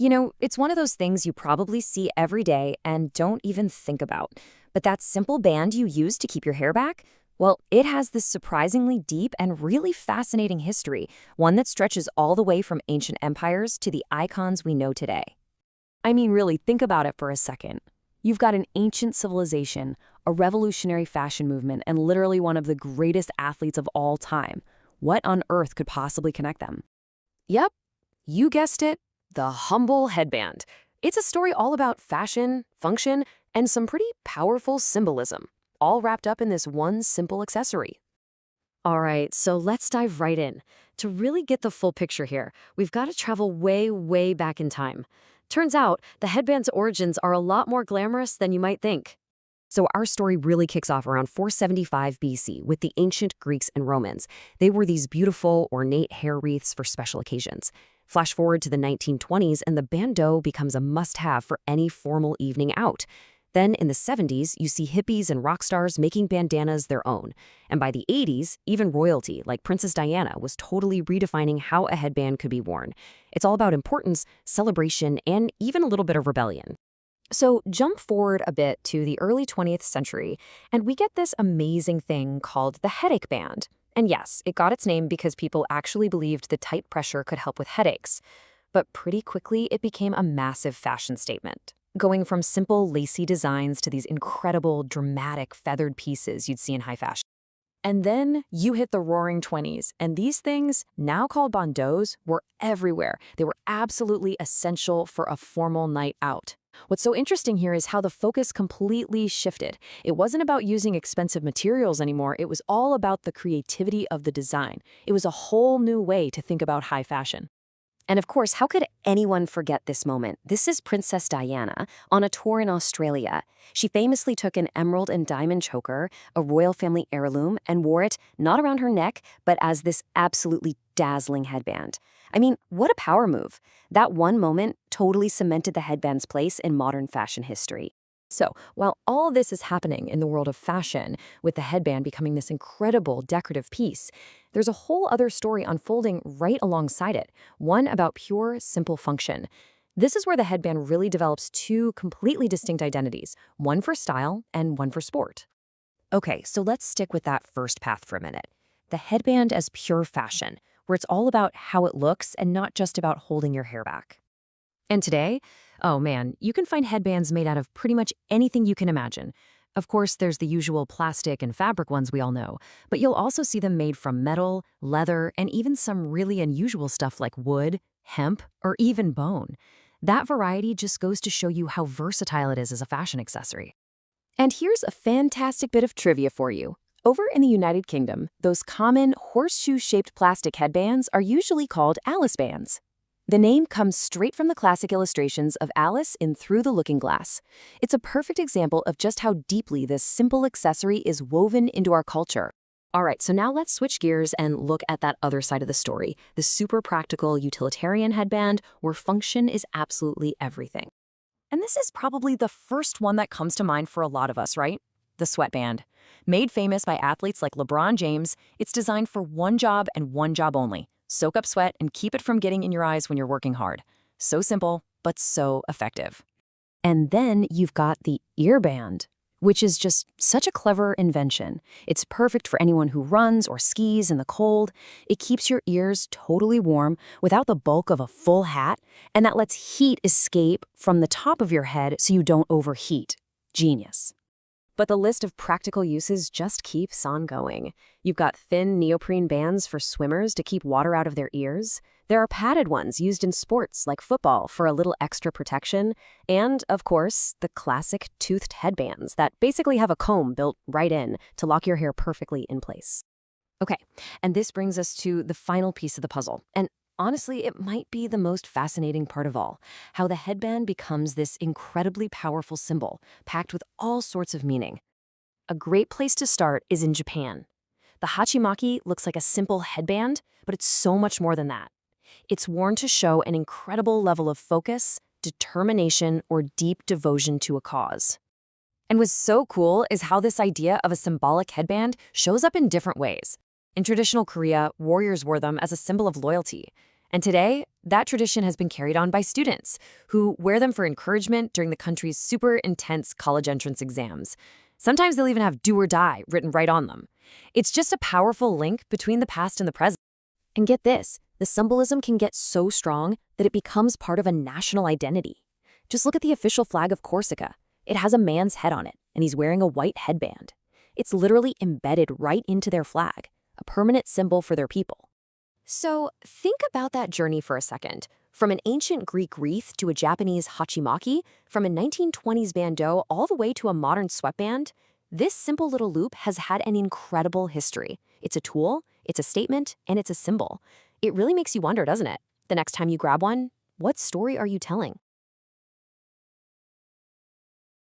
It's one of those things you probably see every day and don't even think about. But that simple band you use to keep your hair back? Well, it has this surprisingly deep and really fascinating history, one that stretches all the way from ancient empires to the icons we know today. I mean, really, think about it for a second. You've got an ancient civilization, a revolutionary fashion movement, and literally one of the greatest athletes of all time. What on earth could possibly connect them? Yep, you guessed it, the humble headband. It's a story all about fashion, function, and some pretty powerful symbolism, all wrapped up in this one simple accessory. All right, so let's dive right in. To really get the full picture here, we've got to travel way, way back in time. Turns out, the headband's origins are a lot more glamorous than you might think. So our story really kicks off around 475 BC with the ancient Greeks and Romans. They wore these beautiful, ornate hair wreaths for special occasions. Flash forward to the 1920s, and the bandeau becomes a must-have for any formal evening out. Then in the 70s, you see hippies and rock stars making bandanas their own. And by the 80s, even royalty, like Princess Diana, was totally redefining how a headband could be worn. It's all about importance, celebration, and even a little bit of rebellion. So jump forward a bit to the early 20th century, and we get this amazing thing called the headache band. And yes, it got its name because people actually believed the tight pressure could help with headaches. But pretty quickly, it became a massive fashion statement, going from simple lacy designs to these incredible, dramatic, feathered pieces you'd see in high fashion. And then you hit the roaring 20s, and these things, now called bandeaus, were everywhere. They were absolutely essential for a formal night out. What's so interesting here is how the focus completely shifted. It wasn't about using expensive materials anymore, it was all about the creativity of the design. It was a whole new way to think about high fashion. And of course, how could anyone forget this moment? This is Princess Diana on a tour in Australia. She famously took an emerald and diamond choker, a royal family heirloom, and wore it not around her neck, but as this absolutely dazzling headband. I mean, what a power move. That one moment totally cemented the headband's place in modern fashion history. So, while all this is happening in the world of fashion, with the headband becoming this incredible decorative piece, there's a whole other story unfolding right alongside it, one about pure, simple function. This is where the headband really develops two completely distinct identities, one for style and one for sport. Okay, so let's stick with that first path for a minute. The headband as pure fashion, where it's all about how it looks and not just about holding your hair back. And today, oh man, you can find headbands made out of pretty much anything you can imagine. Of course, there's the usual plastic and fabric ones we all know, but you'll also see them made from metal, leather, and even some really unusual stuff like wood, hemp, or even bone. That variety just goes to show you how versatile it is as a fashion accessory. And here's a fantastic bit of trivia for you. Over in the United Kingdom, those common horseshoe-shaped plastic headbands are usually called Alice bands. The name comes straight from the classic illustrations of Alice in Through the Looking Glass. It's a perfect example of just how deeply this simple accessory is woven into our culture. All right, so now let's switch gears and look at that other side of the story, the super practical utilitarian headband where function is absolutely everything. And this is probably the first one that comes to mind for a lot of us, right? The sweatband. Made famous by athletes like LeBron James, it's designed for one job and one job only. Soak up sweat and keep it from getting in your eyes when you're working hard. So simple, but so effective. And then you've got the earband, which is just such a clever invention. It's perfect for anyone who runs or skis in the cold. It keeps your ears totally warm without the bulk of a full hat, and that lets heat escape from the top of your head so you don't overheat. Genius. But the list of practical uses just keeps on going. You've got thin neoprene bands for swimmers to keep water out of their ears. There are padded ones used in sports like football for a little extra protection. And, of course, the classic toothed headbands that basically have a comb built right in to lock your hair perfectly in place. Okay, and this brings us to the final piece of the puzzle. And honestly, it might be the most fascinating part of all, how the headband becomes this incredibly powerful symbol, packed with all sorts of meaning. A great place to start is in Japan. The hachimaki looks like a simple headband, but it's so much more than that. It's worn to show an incredible level of focus, determination, or deep devotion to a cause. And what's so cool is how this idea of a symbolic headband shows up in different ways. In traditional Korea, warriors wore them as a symbol of loyalty. And today, that tradition has been carried on by students who wear them for encouragement during the country's super intense college entrance exams. Sometimes they'll even have "do or die" written right on them. It's just a powerful link between the past and the present. And get this, the symbolism can get so strong that it becomes part of a national identity. Just look at the official flag of Corsica. It has a man's head on it, and he's wearing a white headband. It's literally embedded right into their flag, a permanent symbol for their people. So think about that journey for a second. From an ancient Greek wreath to a Japanese hachimaki, from a 1920s bandeau all the way to a modern sweatband, this simple little loop has had an incredible history. It's a tool, it's a statement, and it's a symbol. It really makes you wonder, doesn't it? The next time you grab one, what story are you telling?